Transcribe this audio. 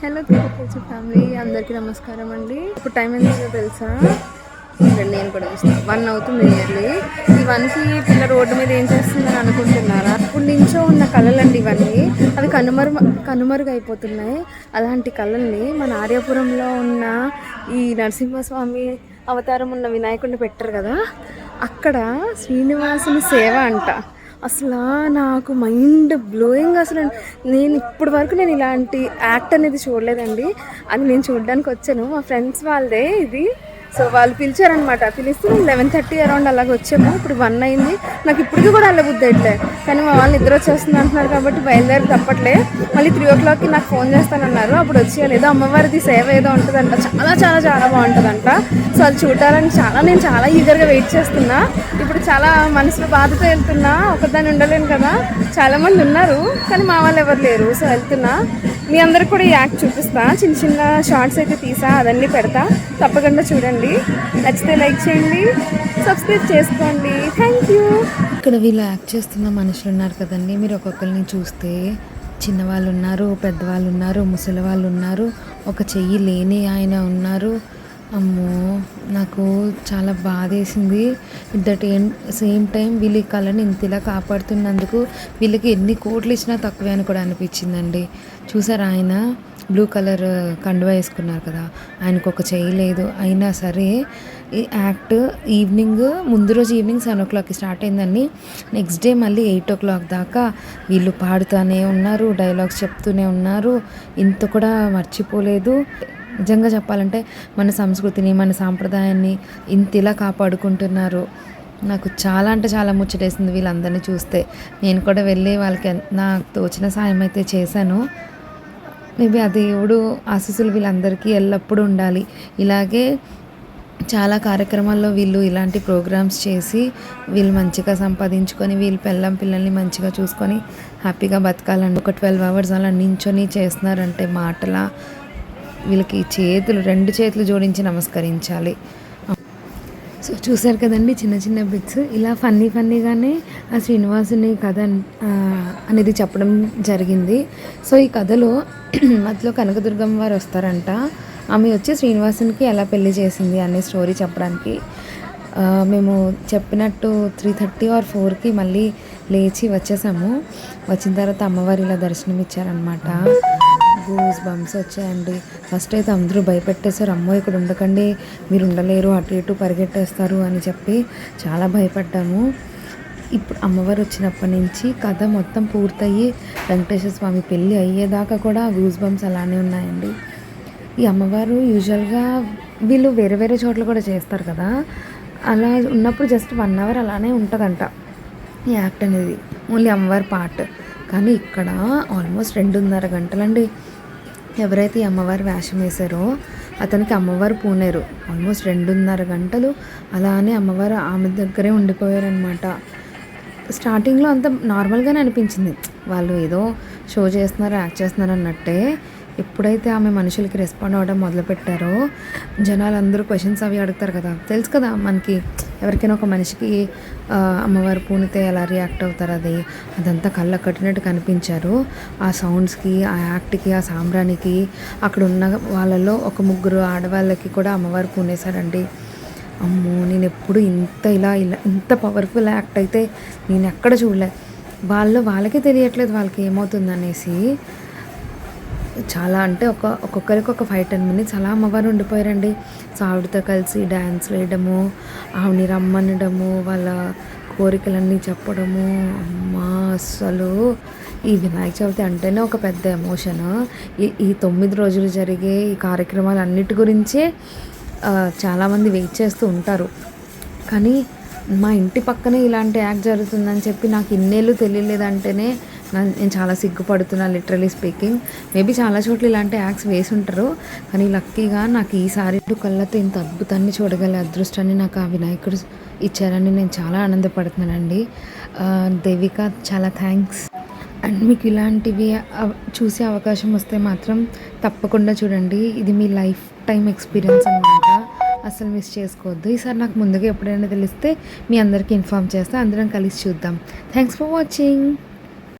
Hello తెలుసు family అందరికీ నమస్కారం అండి. ఇప్పుడు టైం ఏంటో తెలుసా? నేను కూడా చూస్తాను 1 అవుతుంది నియర్లీ. ఈ 1కి పిల్ల రోడ్డు మీద ఏం చేస్తుందని అనుకుంటున్నారా? ఇప్పుడు నుంచో ఉన్న కళలండి ఇవన్నీ. అవి కనుమరుగైపోతున్నాయి. అలాంటి కళల్ని మన ఆర్యాపురంలో ఉన్న ఈ నరసింహస్వామి అవతారం ఉన్న వినాయకుడిని పెట్టారు కదా, అక్కడ శ్రీనివాసుని సేవ అంట. అసలు నాకు మైండ్ బ్లోయింగ్. అసలు నేను ఇప్పటి వరకు ఇలాంటి యాక్ట్ అనేది చూడలేదండి. అది నేను చూడడానికి వచ్చాను. మా ఫ్రెండ్స్ వాళ్ళదే ఇది. సో వాళ్ళు పిలిచారనమాట. పిలిస్తే 11:30 అరౌండ్ అలాగ వచ్చాము. ఇప్పుడు 1 అయింది. నాకు ఇప్పటికీ కూడా అలా బుద్ధి అయితే, కానీ మా వాళ్ళు నిద్ర వచ్చేస్తుంది అంటున్నారు కాబట్టి బయలుదేరి తప్పట్లే. మళ్ళీ 3 o'clockకి నాకు ఫోన్ చేస్తానన్నారు. అప్పుడు వచ్చేయాలి. ఏదో అమ్మవారిది సేవ ఏదో ఉంటుందంట, చాలా చాలా చాలా బాగుంటుందంట. సో అది చూడాలని నేను చాలా ఈగర్గా వెయిట్ చేస్తున్నా. ఇప్పుడు చాలా మనసులో బాధతో వెళ్తున్నా. ఒకదాన్ని ఉండలేను కదా, చాలామంది ఉన్నారు కానీ మా వాళ్ళు ఎవరు లేరు. సో వెళ్తున్నా. మీ అందరికి కూడా ఈ యాక్ట్ చూపిస్తా. చిన్న చిన్న షార్ట్స్ అయితే తీసా, అదన్నీ పెడతా. తప్పకుండా చూడండి. నచ్చితే లైక్ చేయండి, సబ్స్క్రైబ్ చేసుకోండి. Thank you. ఇక్కడ వీళ్ళు యాక్ట్ చేస్తున్న మనుషులు ఉన్నారు కదండి, మీరు ఒక్కొక్కరిని చూస్తే చిన్నవాళ్ళు ఉన్నారు, పెద్దవాళ్ళు ఉన్నారు, ముసలి వాళ్ళు ఉన్నారు, ఒక చెయ్యి లేని ఆయన ఉన్నారు. అమ్మో, నాకు చాలా బాధ వేసింది. సేమ్ టైం వీళ్ళ కళని ఇంతలా కాపాడుతున్నందుకు వీళ్ళకి ఎన్ని కోట్లు ఇచ్చినా తక్కువే అని కూడా అనిపించిందండి. చూసారా, ఆయన బ్లూ కలర్ కండువా వేసుకున్నారు కదా, ఆయనకు ఒక చెయ్యి లేదు. అయినా సరే ఈ యాక్ట్ ముందు రోజు ఈవినింగ్ 7 o'clockకి స్టార్ట్ అయిందండి. నెక్స్ట్ డే మళ్ళీ 8 o'clock దాకా వీళ్ళు పాడుతూనే ఉన్నారు, డైలాగ్స్ చెప్తూనే ఉన్నారు. ఇంత కూడా మర్చిపోలేదు. నిజంగా చెప్పాలంటే మన సంస్కృతిని, మన సాంప్రదాయాన్ని ఇంతలా కాపాడుకుంటున్నారు. నాకు చాలా అంటే చాలా ముచ్చటేసింది వీళ్ళందరినీ చూస్తే. నేను కూడా వెళ్ళి వాళ్ళకి నాకు తోచిన సాయం అయితే చేశాను. మేబీ ఆ దేవుడు ఆశీస్సులు వీళ్ళందరికీ ఎల్లప్పుడూ ఉండాలి. ఇలాగే చాలా కార్యక్రమాల్లో వీళ్ళు ఇలాంటి ప్రోగ్రామ్స్ చేసి వీళ్ళు మంచిగా సంపాదించుకొని వీళ్ళ పిల్లల్ని మంచిగా చూసుకొని హ్యాపీగా బతకాలండి. ఒక 12 hours అలా నించొని చేస్తున్నారంటే మాటలా, వీళ్ళకి 2 చేతులు జోడించి నమస్కరించాలి. సో చూసారు కదండి, చిన్న చిన్న బిట్స్ ఇలా ఫన్నీగానే ఆ శ్రీనివాసుని కథ అనేది చెప్పడం జరిగింది. సో ఈ కథలో మధ్యలో కనకదుర్గమ్మ వారు వస్తారంట. ఆమె వచ్చి శ్రీనివాసునికి ఎలా పెళ్లి చేసింది అనే స్టోరీ చెప్పడానికి. మేము చెప్పినట్టు 3:30 or 4కి మళ్ళీ లేచి వచ్చేసాము. వచ్చిన తర్వాత అమ్మవారు ఇలా దర్శనం ఇచ్చారనమాట. గూస్ బంప్స్ వచ్చాయండి. ఫస్ట్ అయితే అందరూ భయపెట్టేశారు. అమ్మో ఇక్కడ ఉండకండి, మీరు ఉండలేరు, అటు ఇటు పరిగెట్టేస్తారు అని చెప్పి చాలా భయపడ్డాము. ఇప్పుడు అమ్మవారు వచ్చినప్పటి నుంచి కథ మొత్తం పూర్తయ్యి వెంకటేశ్వర స్వామి పెళ్ళి అయ్యేదాకా కూడా గూస్ బంప్స్ అలానే ఉన్నాయండి. ఈ అమ్మవారు యూజువల్గా వీళ్ళు వేరే వేరే చోట్ల కూడా చేస్తారు కదా, అలా ఉన్నప్పుడు జస్ట్ 1 hour అలానే ఉంటుందంట ఈ యాక్ట్ అనేది, ఓన్లీ అమ్మవారి పార్ట్. కానీ ఇక్కడ ఆల్మోస్ట్ 2.5 గంటలండి. ఎవరైతే ఈ అమ్మవారి వేషం వేశారో అతనికి అమ్మవారు పూనేరు. ఆల్మోస్ట్ 2.5 గంటలు అలానే అమ్మవారు ఆమె దగ్గరే ఉండిపోయారనమాట. స్టార్టింగ్లో అంత నార్మల్గానే అనిపించింది, వాళ్ళు ఏదో షో చేస్తున్నారు, యాక్ట్ చేస్తున్నారు అన్నట్టే. ఎప్పుడైతే ఆమె మనుషులకి రెస్పాండ్ అవ్వడం మొదలుపెట్టారో జనాలు అందరూ క్వశ్చన్స్ అవి అడుగుతారు కదా, తెలుసు కదా మనకి, ఎవరికైనా ఒక మనిషికి అమ్మవారు పూనితే ఎలా రియాక్ట్ అవుతారు, అదంతా కళ్ళ కట్టినట్టు కనిపించారు. ఆ సౌండ్స్కి, ఆ యాక్ట్కి, ఆ సాంబ్రానికి. అక్కడ ఉన్న వాళ్ళలో ఒక 3 ఆడవాళ్ళకి కూడా అమ్మవారు పూనేశారండి. అమ్మో, నేను ఎప్పుడు ఇంత పవర్ఫుల్ యాక్ట్ అయితే నేను ఎక్కడ చూడలే. వాళ్ళకే తెలియట్లేదు వాళ్ళకి ఏమవుతుంది అనేసి. చాలా అంటే ఒక్కొక్కరికి ఒక 5-10 minutes అలా అమ్మవారు ఉండిపోయారండి. సో ఆవిడతో కలిసి డ్యాన్స్ వేయడము, ఆవిడని రమ్మనడము, వాళ్ళ కోరికలన్నీ చెప్పడము. అమ్మా, అసలు ఈ వినాయక చవితి అంటేనే ఒక పెద్ద ఎమోషన్. ఈ 9 రోజులు జరిగే ఈ కార్యక్రమాలు అన్నిటి గురించే చాలామంది వెయిట్ చేస్తూ ఉంటారు. కానీ మా ఇంటి పక్కనే ఇలాంటి యాక్ట్ జరుగుతుందని చెప్పి నాకు ఇన్నేళ్ళు తెలియలేదంటేనే నేను చాలా సిగ్గుపడుతున్నా, లిటరలీ స్పీకింగ్. మేబీ చాలా చోట్ల ఇలాంటి యాక్ట్స్ వేసి ఉంటారు, కానీ లక్కీగా నాకు ఈసారి కళ్ళతో ఇంత అద్భుతాన్ని చూడగల అదృష్టాన్ని నాకు ఆ వినాయకుడు ఇచ్చారని నేను చాలా ఆనందపడుతున్నానండి. దేవిక, చాలా థ్యాంక్స్. అండ్ మీకు ఇలాంటివి చూసే అవకాశం వస్తే మాత్రం తప్పకుండా చూడండి. ఇది మీ లైఫ్ టైం ఎక్స్పీరియన్స్ అన్నమాట. అసలు మిస్ చేసుకోవద్దు. ఈసారి నాకు ముందుగా ఎప్పుడైనా తెలిస్తే మీ అందరికీ ఇన్ఫార్మ్ చేస్తే అందరం కలిసి చూద్దాం. Thanks for watching.